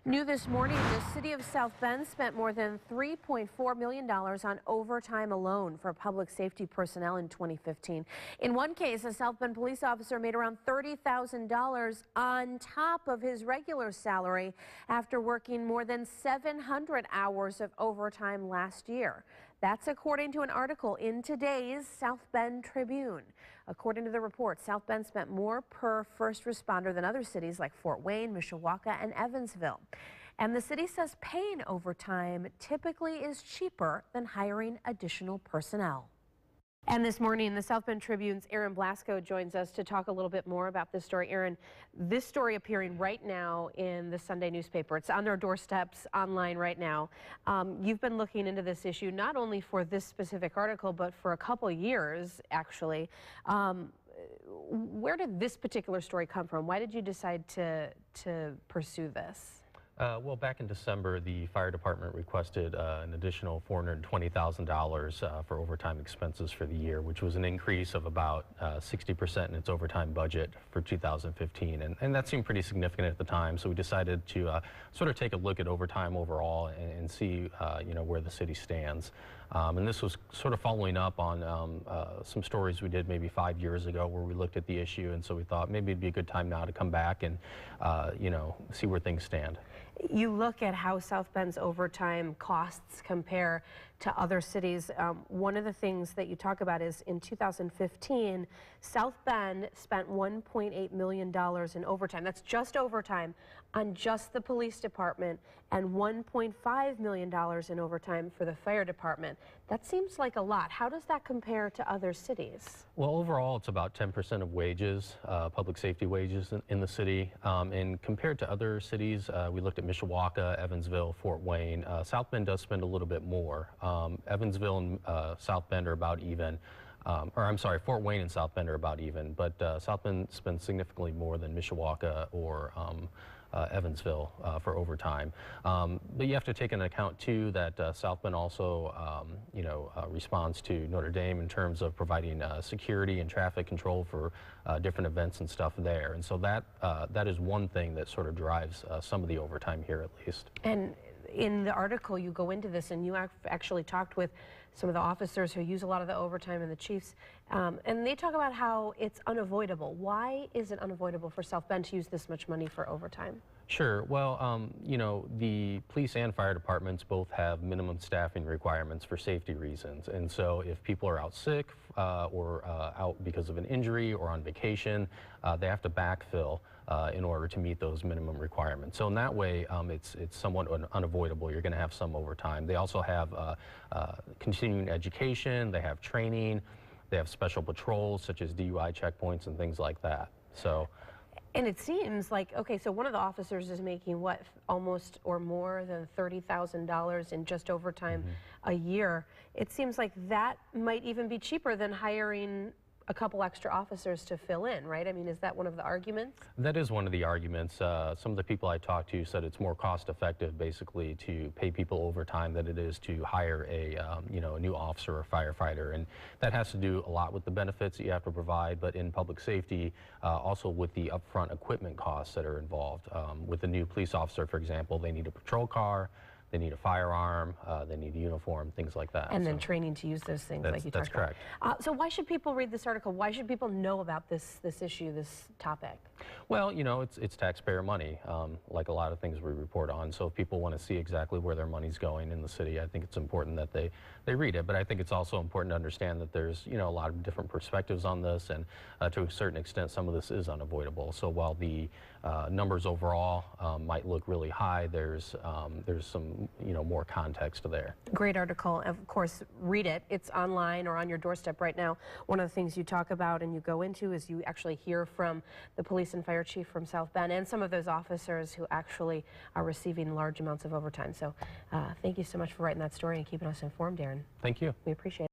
New this morning, the city of South Bend spent more than $3.4 million on overtime alone for public safety personnel in 2015. In one case, a South Bend police officer made around $30,000 on top of his regular salary after working more than 700 hours of overtime last year. That's according to an article in today's South Bend Tribune. According to the report, South Bend spent more per first responder than other cities like Fort Wayne, Mishawaka, and Evansville. And the city says paying overtime typically is cheaper than hiring additional personnel. And this morning, the South Bend Tribune's Erin Blasko joins us to talk a little bit more about this story. Erin, this story appearing right now in the Sunday newspaper. It's on their doorsteps online right now. You've been looking into this issue not only for this specific article, but for a couple years, actually. Where did this particular story come from? Why did you decide to pursue this? Well, back in December, the fire department requested an additional $420,000 for overtime expenses for the year, which was an increase of about 60% in its overtime budget for 2015. And that seemed pretty significant at the time, so we decided to sort of take a look at overtime overall and see where the city stands. And this was sort of following up on some stories we did maybe 5 years ago where we looked at the issue, and so we thought maybe it'd be a good time now to come back and see where things stand. You look at how South Bend's overtime costs compare to other cities. One of the things that you talk about is in 2015, South Bend spent $1.8 million in overtime. That's just overtime on just the police department, and $1.5 million in overtime for the fire department. That seems like a lot. How does that compare to other cities? Well, overall, it's about 10% of wages, public safety wages in the city. And compared to other cities, we looked at Mishawaka, Evansville, Fort Wayne. South Bend does spend a little bit more. Evansville and South Bend are about even. Fort Wayne and South Bend are about even, but South Bend spends significantly more than Mishawaka or Evansville for overtime. But you have to take into account too that South Bend also responds to Notre Dame in terms of providing security and traffic control for different events and stuff there. And so that is one thing that sort of drives some of the overtime here at least. And in the article, you go into this and you actually talked with some of the officers who use a lot of the overtime and the chiefs, and they talk about how it's unavoidable. Why is it unavoidable for South Bend to use this much money for overtime? Sure. Well, the police and fire departments both have minimum staffing requirements for safety reasons. And so if people are out sick or out because of an injury or on vacation, they have to backfill in order to meet those minimum requirements. So in that way, it's somewhat unavoidable. You're going to have some overtime. They also have continuing education. They have training. They have special patrols such as DUI checkpoints and things like that. So. And it seems like, okay, so one of the officers is making what, almost or more than $30,000 in just overtime a year. It seems like that might even be cheaper than hiring a couple extra officers to fill in, right? I mean, is that one of the arguments? That is one of the arguments. Some of the people I talked to said it's more cost effective basically to pay people overtime than it is to hire a new officer or firefighter. And that has to do a lot with the benefits that you have to provide, but in public safety, also with the upfront equipment costs that are involved. With a new police officer, for example, they need a patrol car, they need a firearm, they need a uniform, things like that. And then training to use those things like you talked about. That's correct. So why should people read this article? Why should people know about this issue, this topic? Well, it's taxpayer money, like a lot of things we report on. So if people want to see exactly where their money's going in the city, I think it's important that they read it. But I think it's also important to understand that there's, a lot of different perspectives on this, and to a certain extent, some of this is unavoidable. So while the numbers overall might look really high, there's some more context there. Great article. Of course, read it. It's online or on your doorstep right now. One of the things you talk about and you go into is you actually hear from the police and fire chief from South Bend and some of those officers who actually are receiving large amounts of overtime. So thank you so much for writing that story and keeping us informed, Erin. Thank you. We appreciate it.